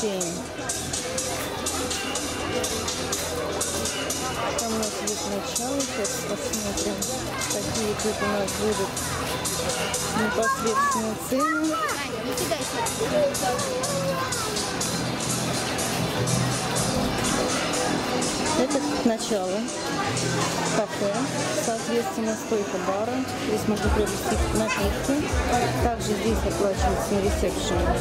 бассейн. Там у нас идет начало. Сейчас посмотрим, какие тут у нас будут непосредственно цены. Это начало кафе, соответственно, стойка бара. Здесь можно приобрести напитки. Также здесь оплачивается на ресепшене.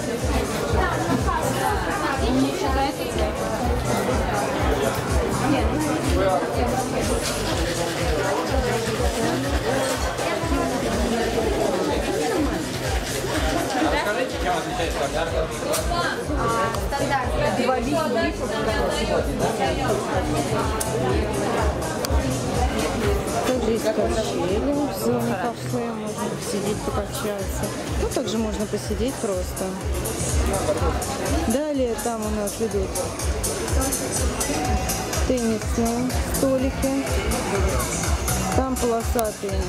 Расскажите, чем отличается стандарт? Также есть качели в зоне кафе, можно посидеть, покачаться. Ну, также можно посидеть просто. Далее там у нас идут теннисные столики. Там полосатые,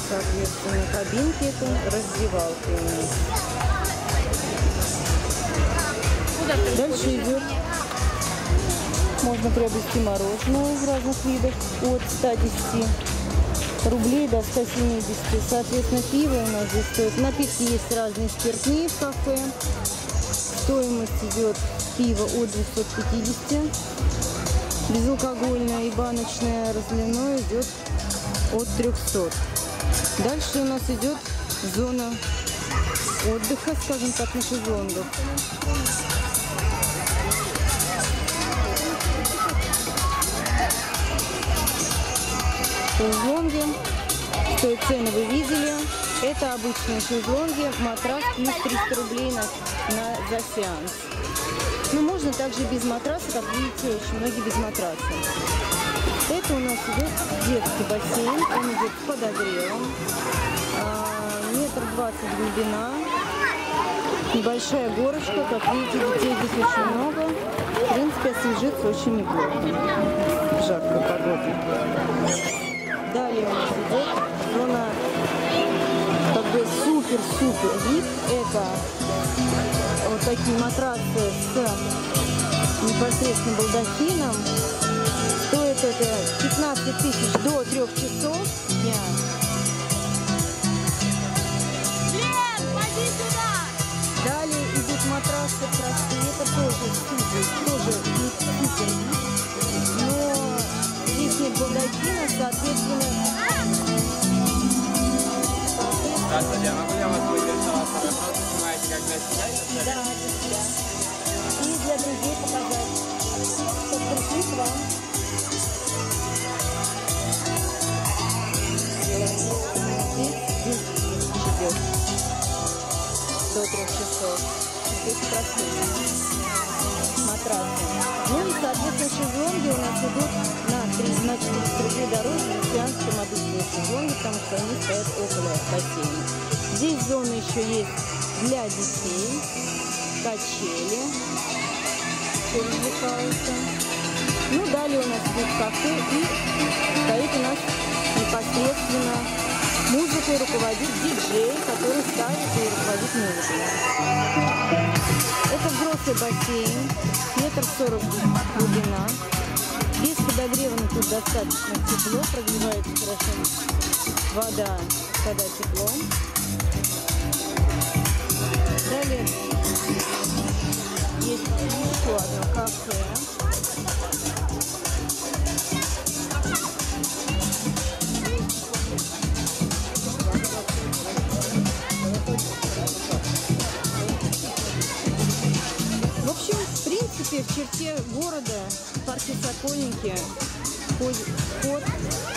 соответственно, кабинки. Это раздевалки у нас. Дальше идет, можно приобрести мороженое в разных видах от 110 рублей до 170. Соответственно, пиво у нас здесь стоит. Напитки есть разные спиртные в кафе. Стоимость идет пиво от 250. Безалкогольное и баночное разливное идет от 300. Дальше у нас идет зона отдыха, скажем так, на шезлонгах. Шезлонги. Стоит цены вы видели. Это обычные шезлонги. Матрас плюс 300 рублей за сеанс. Но можно также без матраса, как видите, очень многие без матраса. Это у нас идет детский бассейн. Он идет с подогревом. 1,20 м глубина. Небольшая горочка. Как видите, детей здесь очень много. В принципе, освежиться очень неплохо в жаркую погоду. Далее у нас идет зона, как бы супер-супер вид. Это вот такие матрасы с непосредственно балдахином. Стоит это 15 тысяч до 3 часов дня. Далее идут матрасы простые. Это тоже супер вид. Но здесь нет балдахина, соответственно... Здравствуйте, а могу я вас поинтересоваться? Вы просто снимаете, как для себя? Да, для себя. И для друзей показать, чтобы пришли к вам. Здесь идет до 3 часов. Здесь простые матрасы. Ну и, соответственно, шезлонги у нас идут на 400 рублей дороже, чем обычные шезлонги, потому что они стоят около бассейна. Здесь зона еще есть для детей, качели, все развлекаются. Ну, далее у нас будет кафе и стоит у нас непосредственно музыкой руководит диджей, который ставит и руководит музыкой. Это взрослый бассейн, 1,40 м глубина. Без подогрева, но тут достаточно тепло, прогревается хорошо вода, когда тепло. Далее есть еще одно кафе. В общем, в принципе, в черте города, в парке Сокольники, вход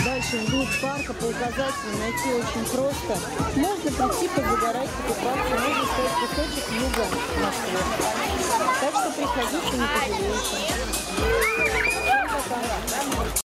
дальше вглубь парка по указателю найти очень просто. Можно прийти позагорать, покупаться, можно стоять кусочек юга Москвы. Так что приходите, не пожалеете.